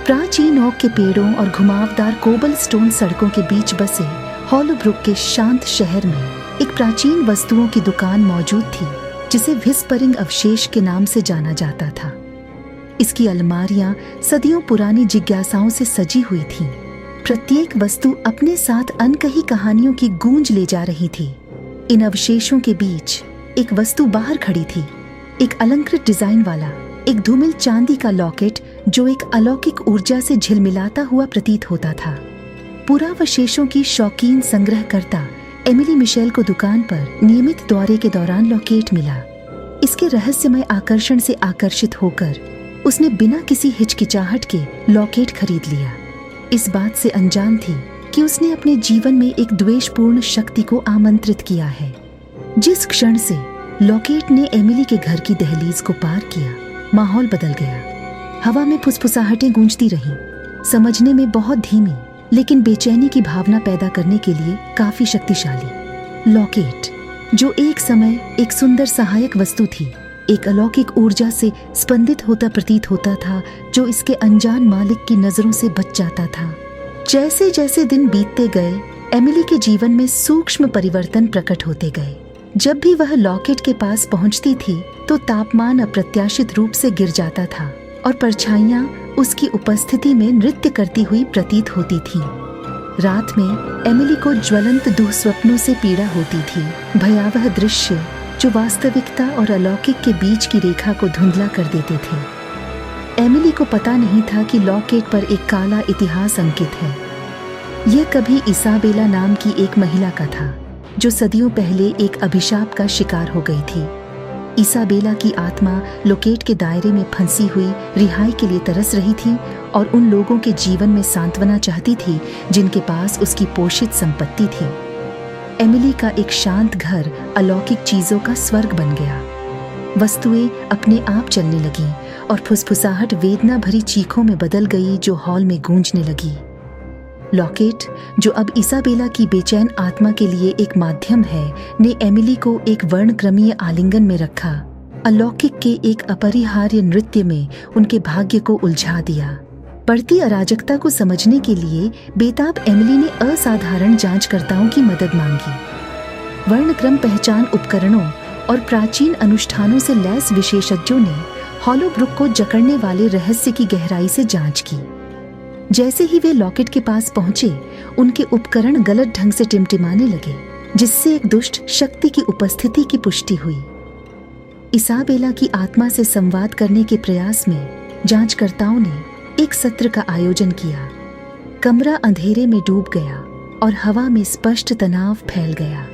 प्राचीन ओक के पेड़ों और घुमावदार कोबल स्टोन सड़कों के बीच बसे हॉलोब्रुक के शांत शहर में एक प्राचीन वस्तुओं की दुकान मौजूद थी जिसे व्हिस्परिंग अवशेष के नाम से जाना जाता था। इसकी अलमारियां सदियों पुरानी जिज्ञासाओं से सजी हुई थीं। प्रत्येक वस्तु अपने साथ अनकही कहानियों की गूंज ले जा रही थी। इन अवशेषों के बीच एक वस्तु बाहर खड़ी थी, एक अलंकृत डिजाइन वाला एक धूमिल चांदी का लॉकेट जो एक अलौकिक ऊर्जा से झिलमिलाता हुआ प्रतीत होता था। पुरावशेषों की शौकीन संग्रहकर्ता एमिली मिशेल को दुकान पर नियमित दौरे के दौरान लॉकेट मिला। इसके रहस्यमय आकर्षण से आकर्षित होकर उसने बिना किसी हिचकिचाहट के लॉकेट खरीद लिया। इस बात से अनजान थी कि उसने अपने जीवन में एक द्वेषपूर्ण शक्ति को आमंत्रित किया है। जिस क्षण से लॉकेट ने एमिली के घर की दहलीज को पार किया, माहौल बदल गया। हवा में फुसफुसाहटें गूंजती रहीं, समझने में बहुत धीमी लेकिन बेचैनी की भावना पैदा करने के लिए काफी शक्तिशाली। लॉकेट जो एक समय एक सुंदर सहायक वस्तु थी, एक अलौकिक ऊर्जा से स्पंदित होता प्रतीत होता था जो इसके अनजान मालिक की नजरों से बच जाता था। जैसे जैसे दिन बीतते गए, एमिली के जीवन में सूक्ष्म परिवर्तन प्रकट होते गए। जब भी वह लॉकेट के पास पहुंचती थी तो तापमान अप्रत्याशित रूप से गिर जाता था और परछाइयां उसकी उपस्थिति में नृत्य करती हुई प्रतीत होती थीं। रात में एमिली को ज्वलंत दुःस्वप्नों से पीड़ा होती थी, भयावह दृश्य जो वास्तविकता और अलौकिक के बीच की रेखा को धुंधला कर देते थे। एमिली को पता नहीं था कि लॉकेट पर एक काला इतिहास अंकित है। यह कभी इसाबेला नाम की एक महिला का था जो सदियों पहले एक अभिशाप का शिकार हो गई थी। इसाबेला की आत्मा लॉकेट के दायरे में फंसी हुई रिहाई के लिए तरस रही थी और उन लोगों के जीवन में सांत्वना चाहती थी जिनके पास उसकी पोषित संपत्ति थी। एमिली का एक शांत घर अलौकिक चीजों का स्वर्ग बन गया। वस्तुएं अपने आप चलने लगीं और फुसफुसाहट वेदना भरी चीखों में बदल गई जो हॉल में गूंजने लगी। लॉकेट जो अब इसाबेला की बेचैन आत्मा के लिए एक माध्यम है, ने एमिली को एक वर्णक्रमीय आलिंगन में रखा, अलौकिक के एक अपरिहार्य नृत्य में उनके भाग्य को उलझा दिया। बढ़ती अराजकता को समझने के लिए बेताब एमिली ने असाधारण जांचकर्ताओं की मदद मांगी। वर्णक्रम पहचान उपकरणों और प्राचीन अनुष्ठानों से लैस विशेषज्ञों ने हॉलोब्रुक को जकड़ने वाले रहस्य की गहराई से जांच की। जैसे ही वे लॉकेट के पास पहुंचे, उनके उपकरण गलत ढंग से टिमटिमाने लगे, जिससे एक दुष्ट शक्ति की उपस्थिति की पुष्टि हुई। इसाबेला की आत्मा से संवाद करने के प्रयास में जांचकर्ताओं ने एक सत्र का आयोजन किया। कमरा अंधेरे में डूब गया और हवा में स्पष्ट तनाव फैल गया।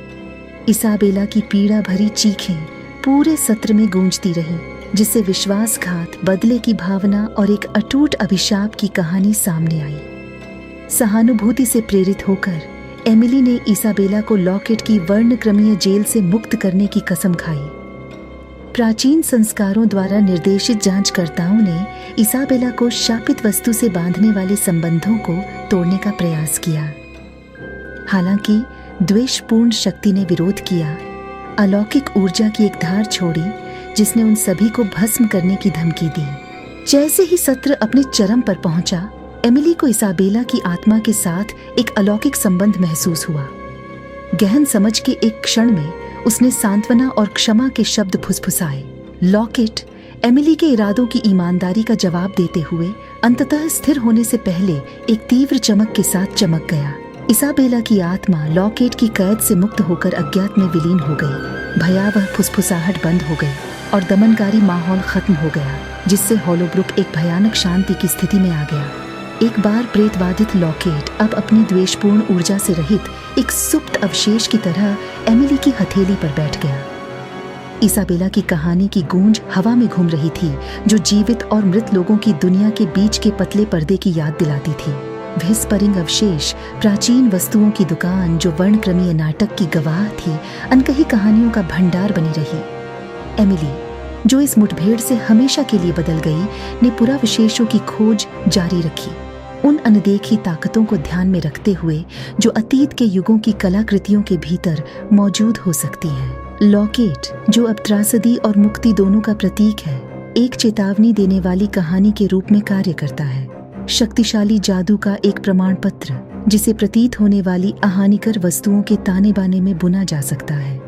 इसाबेला की पीड़ा भरी चीखें पूरे सत्र में गूंजती रहीं, जिससे विश्वासघात, बदले की भावना और एक अटूट अभिशाप की कहानी सामने आई। सहानुभूति से प्रेरित होकर एमिली ने इसाबेला को लॉकेट की वर्णक्रमीय जेल से मुक्त करने की कसम खाई। प्राचीन संस्कारों द्वारा निर्देशित जांचकर्ताओं ने इसाबेला को शापित वस्तु से बांधने वाले संबंधों को तोड़ने का प्रयास किया। हालांकि द्वेषपूर्ण शक्ति ने विरोध किया, अलौकिक ऊर्जा की एक धार छोड़ी जिसने उन सभी को भस्म करने की धमकी दी। जैसे ही सत्र अपने चरम पर पहुंचा, एमिली को इसाबेला की आत्मा के साथ एक अलौकिक संबंध महसूस हुआ। गहन समझ के एक क्षण में उसने सांत्वना और क्षमा के शब्द फुसफुसाए। लॉकेट एमिली के इरादों की ईमानदारी का जवाब देते हुए अंततः स्थिर होने से पहले एक तीव्र चमक के साथ चमक गया। इसाबेला की आत्मा लॉकेट की कैद से मुक्त होकर अज्ञात में विलीन हो गई। भयावह फुसफुसाहट बंद हो गई और दमनकारी माहौल खत्म हो गया, जिससे हॉलोब्रुक एक भयानक शांति की स्थिति में आ गया। एक बार प्रेतबाधित लॉकेट अब अपनी द्वेषपूर्ण ऊर्जा से रहित एक सुप्त अवशेष की तरह एमिली की हथेली पर बैठ गया। इसाबेला की कहानी की गूंज हवा में घूम रही थी, जो जीवित और मृत लोगों की दुनिया के बीच के पतले पर्दे की याद दिलाती थी। व्हिस्परिंग अवशेष, प्राचीन वस्तुओं की दुकान जो वर्णक्रमीय नाटक की गवाह थी, अनकही कहानियों का भंडार बनी रही। एमिली, जो इस मुठभेड़ से हमेशा के लिए बदल गई, ने पुरावशेषों की खोज जारी रखी, उन अनदेखी ताकतों को ध्यान में रखते हुए जो अतीत के युगों की कलाकृतियों के भीतर मौजूद हो सकती है। लॉकेट, जो अब त्रासदी और मुक्ति दोनों का प्रतीक है, एक चेतावनी देने वाली कहानी के रूप में कार्य करता है। शक्तिशाली जादू का एक प्रमाण पत्र जिसे प्रतीत होने वाली अहानिकर वस्तुओं के ताने बाने में बुना जा सकता है।